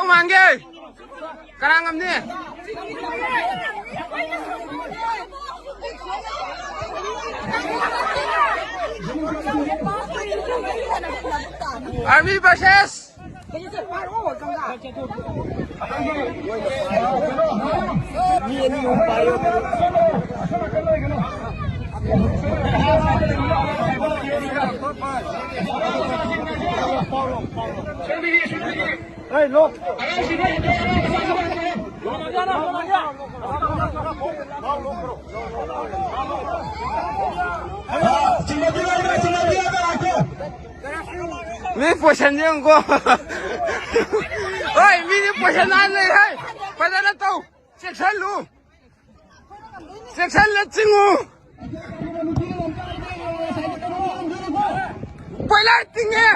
Mangge, karangam ni. Army versus. Hey, look. Mấy position riêng của ơi mini position ăn này hay phải ra tàu section luôn section là chính luôn quay lại tiếng nghe